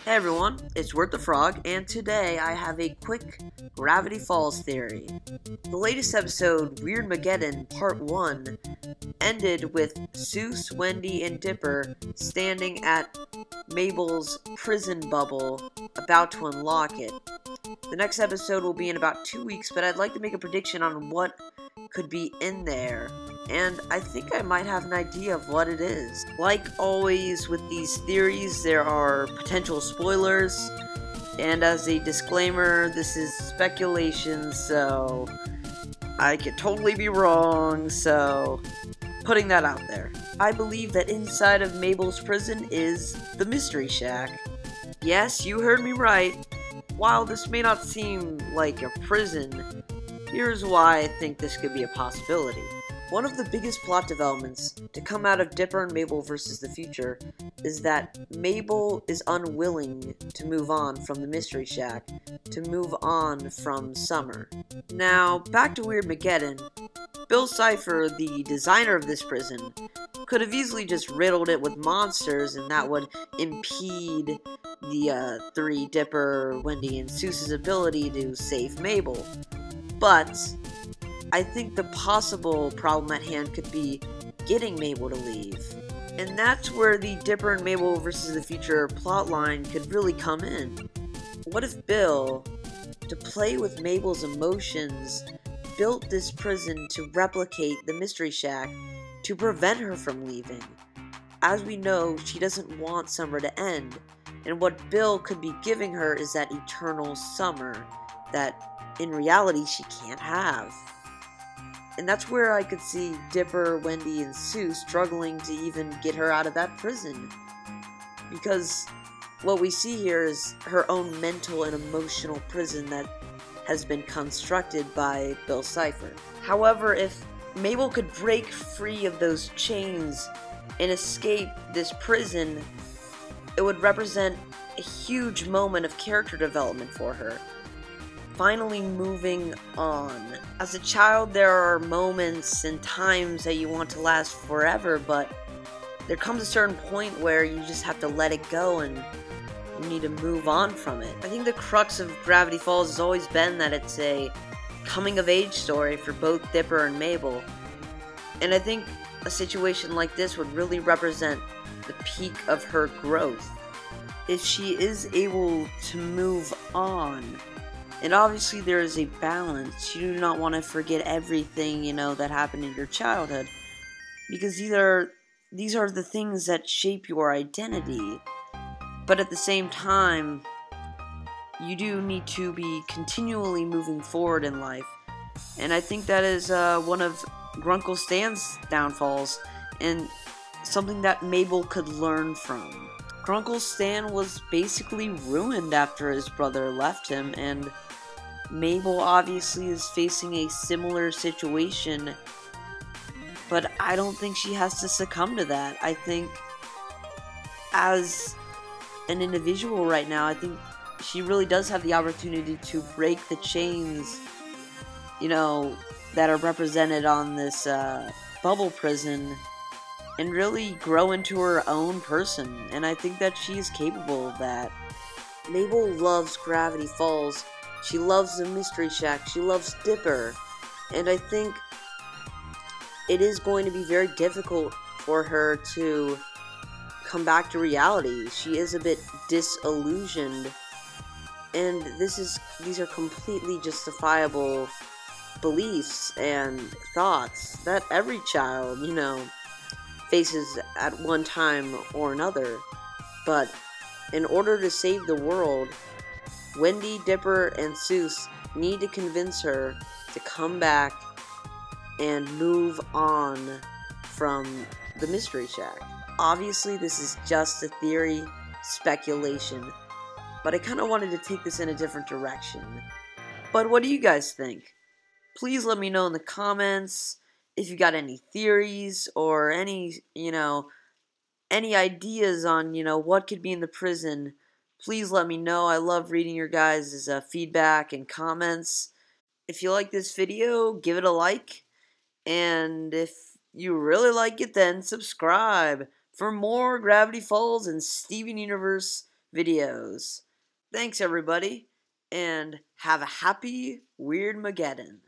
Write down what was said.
Hey everyone, it's Wirt the Frog, and today I have a quick Gravity Falls theory. The latest episode, Weirdmageddon Part 1, ended with Seuss, Wendy, and Dipper standing at Mabel's prison bubble, about to unlock it. The next episode will be in about 2 weeks, but I'd like to make a prediction on what could be in there, and I think I might have an idea of what it is. Like always with these theories, there are potential spoilers, and as a disclaimer, this is speculation, so I could totally be wrong, so putting that out there. I believe that inside of Mabel's prison is the Mystery Shack. Yes, you heard me right. While this may not seem like a prison, here's why I think this could be a possibility. One of the biggest plot developments to come out of Dipper and Mabel versus the future is that Mabel is unwilling to move on from the Mystery Shack, to move on from Summer. Now, back to Weirdmageddon, Bill Cipher, the designer of this prison, could have easily just riddled it with monsters and that would impede the three, Dipper, Wendy, and Seuss's ability to save Mabel. But I think the possible problem at hand could be getting Mabel to leave. And that's where the Dipper and Mabel versus the future plotline could really come in. What if Bill, to play with Mabel's emotions, built this prison to replicate the Mystery Shack to prevent her from leaving? As we know, she doesn't want summer to end, and what Bill could be giving her is that eternal summer that in reality she can't have. And that's where I could see Dipper, Wendy, and Seuss struggling to even get her out of that prison. Because what we see here is her own mental and emotional prison that has been constructed by Bill Cipher. However, if Mabel could break free of those chains and escape this prison, it would represent a huge moment of character development for her. Finally moving on. As a child, there are moments and times that you want to last forever, but there comes a certain point where you just have to let it go and you need to move on from it. I think the crux of Gravity Falls has always been that it's a coming-of-age story for both Dipper and Mabel, and I think a situation like this would really represent the peak of her growth. If she is able to move on, and obviously there is a balance. You do not want to forget everything, that happened in your childhood. Because these are the things that shape your identity. But at the same time, you do need to be continually moving forward in life. And I think that is one of Grunkle Stan's downfalls, and something that Mabel could learn from. Grunkle Stan was basically ruined after his brother left him, and Mabel obviously is facing a similar situation, but I don't think she has to succumb to that. I think as an individual right now, I think she really does have the opportunity to break the chains, that are represented on this bubble prison and really grow into her own person, and I think that she is capable of that. Mabel loves Gravity Falls. She loves the Mystery Shack, she loves Dipper, and I think it is going to be very difficult for her to come back to reality. She is a bit disillusioned, and these are completely justifiable beliefs and thoughts that every child, faces at one time or another. But in order to save the world, Wendy, Dipper, and Seuss need to convince her to come back and move on from the Mystery Shack. Obviously, this is just a theory, speculation, but I kind of wanted to take this in a different direction. But what do you guys think? Please let me know in the comments if you got any theories or any ideas on, what could be in the prison. Please let me know. I love reading your guys' feedback and comments. If you like this video, give it a like. And if you really like it, then subscribe for more Gravity Falls and Steven Universe videos. Thanks, everybody, and have a happy Weirdmageddon.